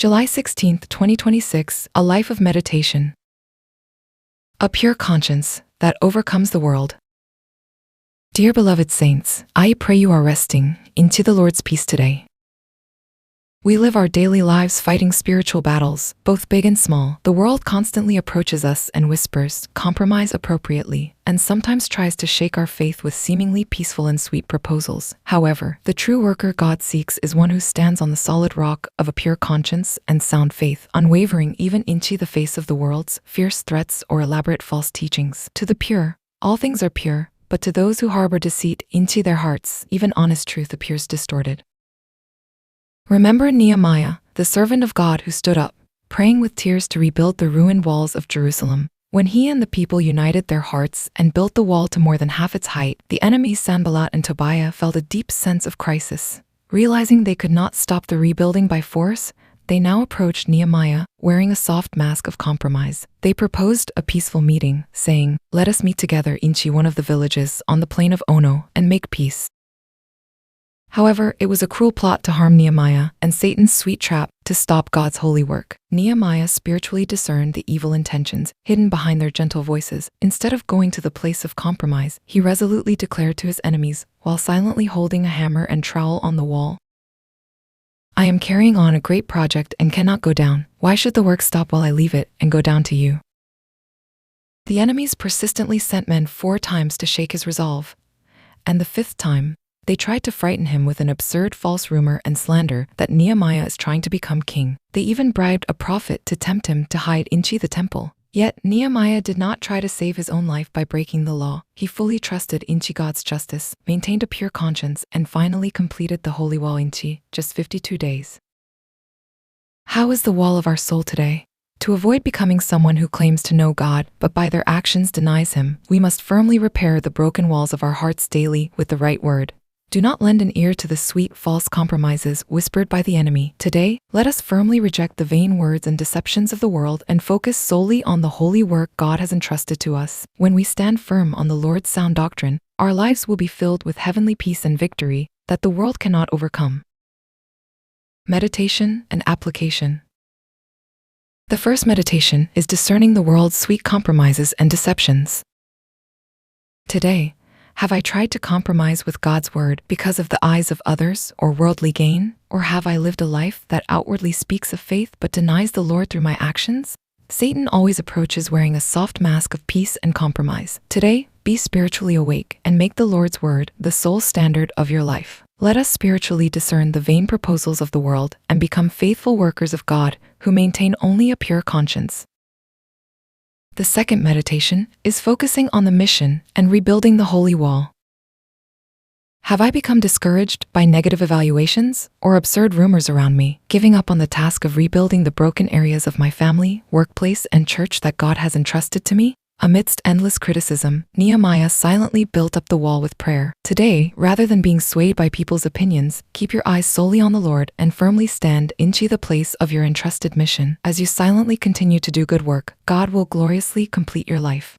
July 16th, 2026, A Life of Meditation. A pure conscience that overcomes the world. Dear beloved saints, I pray you are resting into the Lord's peace today. We live our daily lives fighting spiritual battles, both big and small. The world constantly approaches us and whispers, compromise appropriately, and sometimes tries to shake our faith with seemingly peaceful and sweet proposals. However, the true worker God seeks is one who stands on the solid rock of a pure conscience and sound faith, unwavering even into the face of the world's fierce threats or elaborate false teachings. To the pure, all things are pure, but to those who harbor deceit into their hearts, even honest truth appears distorted. Remember Nehemiah, the servant of God who stood up, praying with tears to rebuild the ruined walls of Jerusalem. When he and the people united their hearts and built the wall to more than half its height, the enemies Sanballat and Tobiah felt a deep sense of crisis. Realizing they could not stop the rebuilding by force, they now approached Nehemiah, wearing a soft mask of compromise. They proposed a peaceful meeting, saying, "Let us meet together in one of the villages on the plain of Ono and make peace." However, it was a cruel plot to harm Nehemiah and Satan's sweet trap to stop God's holy work. Nehemiah spiritually discerned the evil intentions hidden behind their gentle voices. Instead of going to the place of compromise, he resolutely declared to his enemies, while silently holding a hammer and trowel on the wall, "I am carrying on a great project and cannot go down. Why should the work stop while I leave it and go down to you?" The enemies persistently sent men 4 times to shake his resolve, and the 5th time, they tried to frighten him with an absurd false rumor and slander that Nehemiah is trying to become king. They even bribed a prophet to tempt him to hide into the temple. Yet Nehemiah did not try to save his own life by breaking the law. He fully trusted into God's justice, maintained a pure conscience, and finally completed the holy wall in just 52 days. How is the wall of our soul today? To avoid becoming someone who claims to know God but by their actions denies him, we must firmly repair the broken walls of our hearts daily with the right word. Do not lend an ear to the sweet false compromises whispered by the enemy. Today, let us firmly reject the vain words and deceptions of the world and focus solely on the holy work God has entrusted to us. When we stand firm on the Lord's sound doctrine, our lives will be filled with heavenly peace and victory that the world cannot overcome. Meditation and application. The first meditation is discerning the world's sweet compromises and deceptions. Today, have I tried to compromise with God's word because of the eyes of others or worldly gain? Or have I lived a life that outwardly speaks of faith but denies the Lord through my actions? Satan always approaches wearing a soft mask of peace and compromise. Today, be spiritually awake and make the Lord's word the sole standard of your life. Let us spiritually discern the vain proposals of the world and become faithful workers of God who maintain only a pure conscience. The second meditation is focusing on the mission and rebuilding the holy wall. Have I become discouraged by negative evaluations or absurd rumors around me, giving up on the task of rebuilding the broken areas of my family, workplace, and church that God has entrusted to me? Amidst endless criticism, Nehemiah silently built up the wall with prayer. Today, rather than being swayed by people's opinions, keep your eyes solely on the Lord and firmly stand into the place of your entrusted mission. As you silently continue to do good work, God will gloriously complete your life.